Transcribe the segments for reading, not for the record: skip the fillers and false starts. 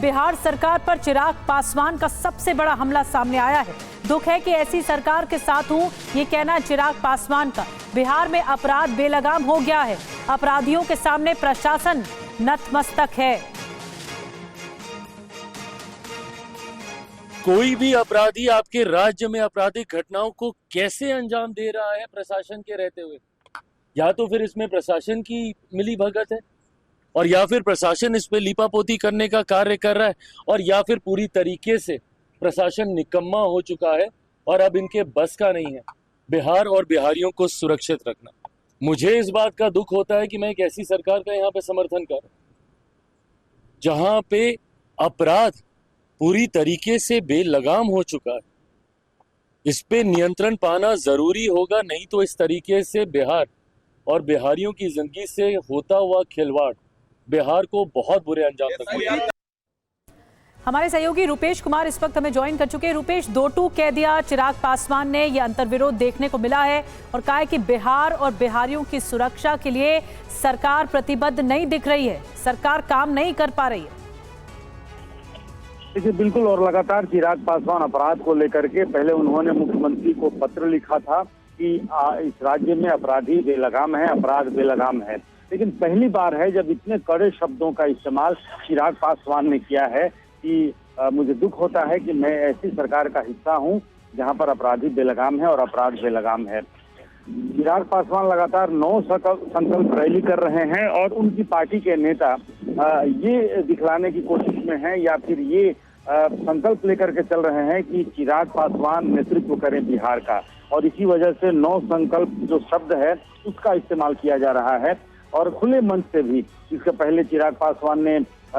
बिहार सरकार पर चिराग पासवान का सबसे बड़ा हमला सामने आया है। दुख है कि ऐसी सरकार के साथ हूं, ये कहना चिराग पासवान का। बिहार में अपराध बेलगाम हो गया है, अपराधियों के सामने प्रशासन नतमस्तक है। कोई भी अपराधी आपके राज्य में आपराधिक घटनाओं को कैसे अंजाम दे रहा है प्रशासन के रहते हुए? या तो फिर इसमें प्रशासन की मिली भगत है, और या फिर प्रशासन इस पे लीपापोती करने का कार्य कर रहा है, और या फिर पूरी तरीके से प्रशासन निकम्मा हो चुका है और अब इनके बस का नहीं है बिहार और बिहारियों को सुरक्षित रखना। मुझे इस बात का दुख होता है कि मैं एक ऐसी सरकार का यहाँ पे समर्थन कर रहा हूं जहां पे अपराध पूरी तरीके से बेलगाम हो चुका है। इस पे नियंत्रण पाना जरूरी होगा, नहीं तो इस तरीके से बिहार और बिहारियों की जिंदगी से होता हुआ खिलवाड़ बिहार को बहुत बुरे अंजाम तक लेगा। हमारे सहयोगी रुपेश कुमार इस वक्त हमें ज्वाइन कर चुके हैं। रुपेश, 2-2 कह दिया चिराग पासवान ने, यह अंतर्विरोध देखने को मिला है और कहा है कि बिहार और बिहारियों की सुरक्षा के लिए सरकार प्रतिबद्ध नहीं दिख रही है, सरकार काम नहीं कर पा रही है। देखिए, बिल्कुल, और लगातार चिराग पासवान अपराध को लेकर के पहले उन्होंने मुख्यमंत्री को पत्र लिखा था कि इस राज्य में अपराधी बेलगाम है, अपराध बेलगाम है। लेकिन पहली बार है जब इतने कड़े शब्दों का इस्तेमाल चिराग पासवान ने किया है कि मुझे दुख होता है कि मैं ऐसी सरकार का हिस्सा हूं जहां पर अपराधी बेलगाम है और अपराध बेलगाम है। चिराग पासवान लगातार 9 संकल्प रैली कर रहे हैं और उनकी पार्टी के नेता ये दिखलाने की कोशिश में हैं या फिर ये संकल्प लेकर के चल रहे हैं कि चिराग पासवान नेतृत्व करें बिहार का, और इसी वजह से 9 संकल्प जो शब्द है उसका इस्तेमाल किया जा रहा है। और खुले मंच से भी इसके पहले चिराग पासवान ने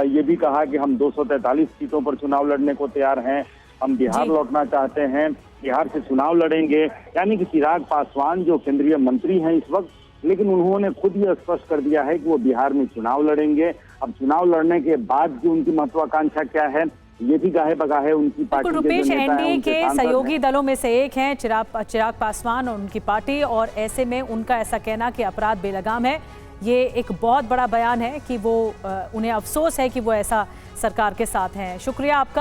ये भी कहा कि हम 243 सीटों पर चुनाव लड़ने को तैयार हैं, हम बिहार लौटना चाहते हैं, बिहार से चुनाव लड़ेंगे। यानी कि चिराग पासवान जो केंद्रीय मंत्री हैं इस वक्त, लेकिन उन्होंने खुद ये स्पष्ट कर दिया है कि वो बिहार में चुनाव लड़ेंगे। अब चुनाव लड़ने के बाद की उनकी महत्वाकांक्षा क्या है, ये भी गाहे बगाहे उनकी पार्टी के रुपेश, एनडीए के सहयोगी हैं। दलों में से एक हैं चिराग पासवान और उनकी पार्टी, और ऐसे में उनका ऐसा कहना कि अपराध बेलगाम है, ये एक बहुत बड़ा बयान है कि वो उन्हें अफसोस है कि वो ऐसा सरकार के साथ हैं। शुक्रिया आपका।